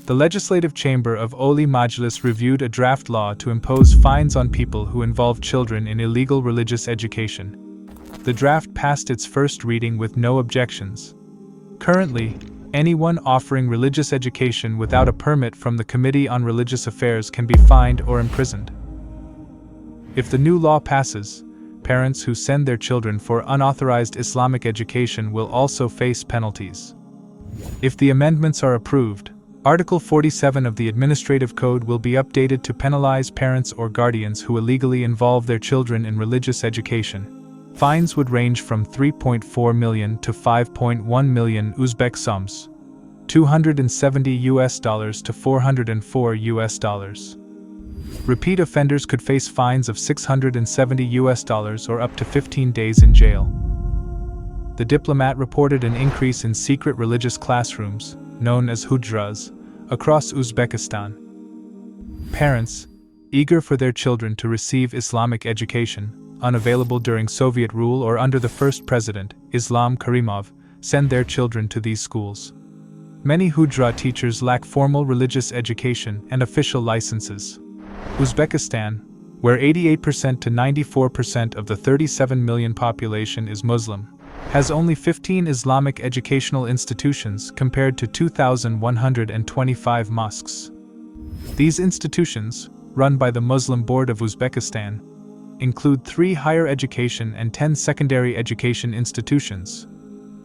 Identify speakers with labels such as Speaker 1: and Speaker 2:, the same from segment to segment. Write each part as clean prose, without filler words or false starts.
Speaker 1: The legislative chamber of Oli Majlis reviewed a draft law to impose fines on people who involve children in illegal religious education. The draft passed its first reading with no objections. Currently, anyone offering religious education without a permit from the Committee on Religious Affairs can be fined or imprisoned. If the new law passes, parents who send their children for unauthorized Islamic education will also face penalties. If the amendments are approved, Article 47 of the Administrative Code will be updated to penalize parents or guardians who illegally involve their children in religious education. Fines would range from 3.4 million to 5.1 million Uzbek soms, $270 to $404. Repeat offenders could face fines of $670 or up to 15 days in jail. The diplomat reported an increase in secret religious classrooms, known as hujras, across Uzbekistan. Parents, eager for their children to receive Islamic education, unavailable during Soviet rule or under the first president, Islam Karimov, send their children to these schools. Many hujra teachers lack formal religious education and official licenses. Uzbekistan, where 88% to 94% of the 37 million population is Muslim, has only 15 Islamic educational institutions compared to 2,125 mosques. These institutions, run by the Muslim Board of Uzbekistan, include 3 higher education and 10 secondary education institutions,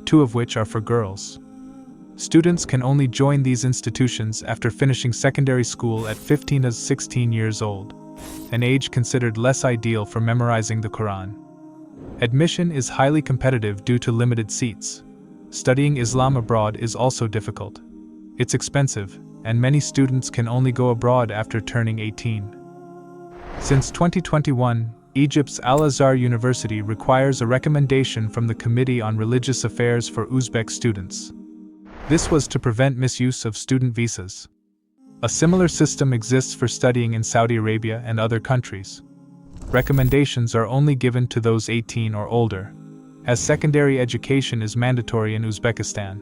Speaker 1: 2 of which are for girls. Students can only join these institutions after finishing secondary school at 15 to 16 years old, an age considered less ideal for memorizing the Quran. Admission is highly competitive due to limited seats. Studying Islam abroad is also difficult. It's expensive, and many students can only go abroad after turning 18. Since 2021, Egypt's Al-Azhar University requires a recommendation from the Committee on Religious Affairs for Uzbek students. This was to prevent misuse of student visas. A similar system exists for studying in Saudi Arabia and other countries. Recommendations are only given to those 18 or older, as secondary education is mandatory in Uzbekistan.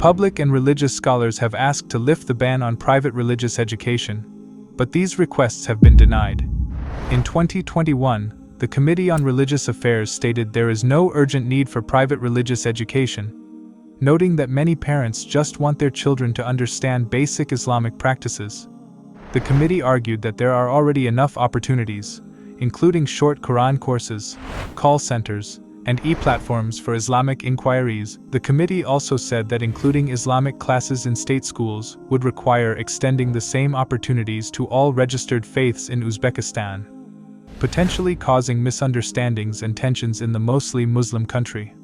Speaker 1: Public and religious scholars have asked to lift the ban on private religious education, but these requests have been denied. In 2021, the Committee on Religious Affairs stated there is no urgent need for private religious education, noting that many parents just want their children to understand basic Islamic practices. The committee argued that there are already enough opportunities, including short Quran courses, call centers, and e-platforms for Islamic inquiries. The committee also said that including Islamic classes in state schools would require extending the same opportunities to all registered faiths in Uzbekistan, potentially causing misunderstandings and tensions in the mostly Muslim country.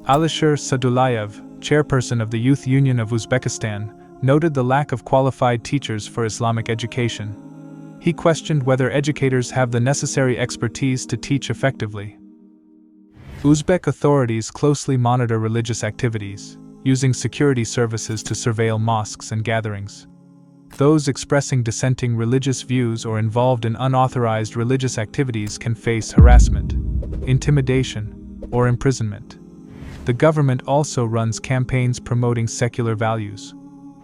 Speaker 1: Alisher Sadullayev, chairperson of the Youth Union of Uzbekistan, noted the lack of qualified teachers for Islamic education. He questioned whether educators have the necessary expertise to teach effectively. Uzbek authorities closely monitor religious activities, using security services to surveil mosques and gatherings. Those expressing dissenting religious views or involved in unauthorized religious activities can face harassment, intimidation, or imprisonment. The government also runs campaigns promoting secular values,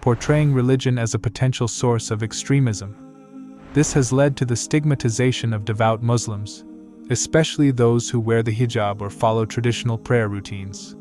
Speaker 1: portraying religion as a potential source of extremism. This has led to the stigmatization of devout Muslims, especially those who wear the hijab or follow traditional prayer routines.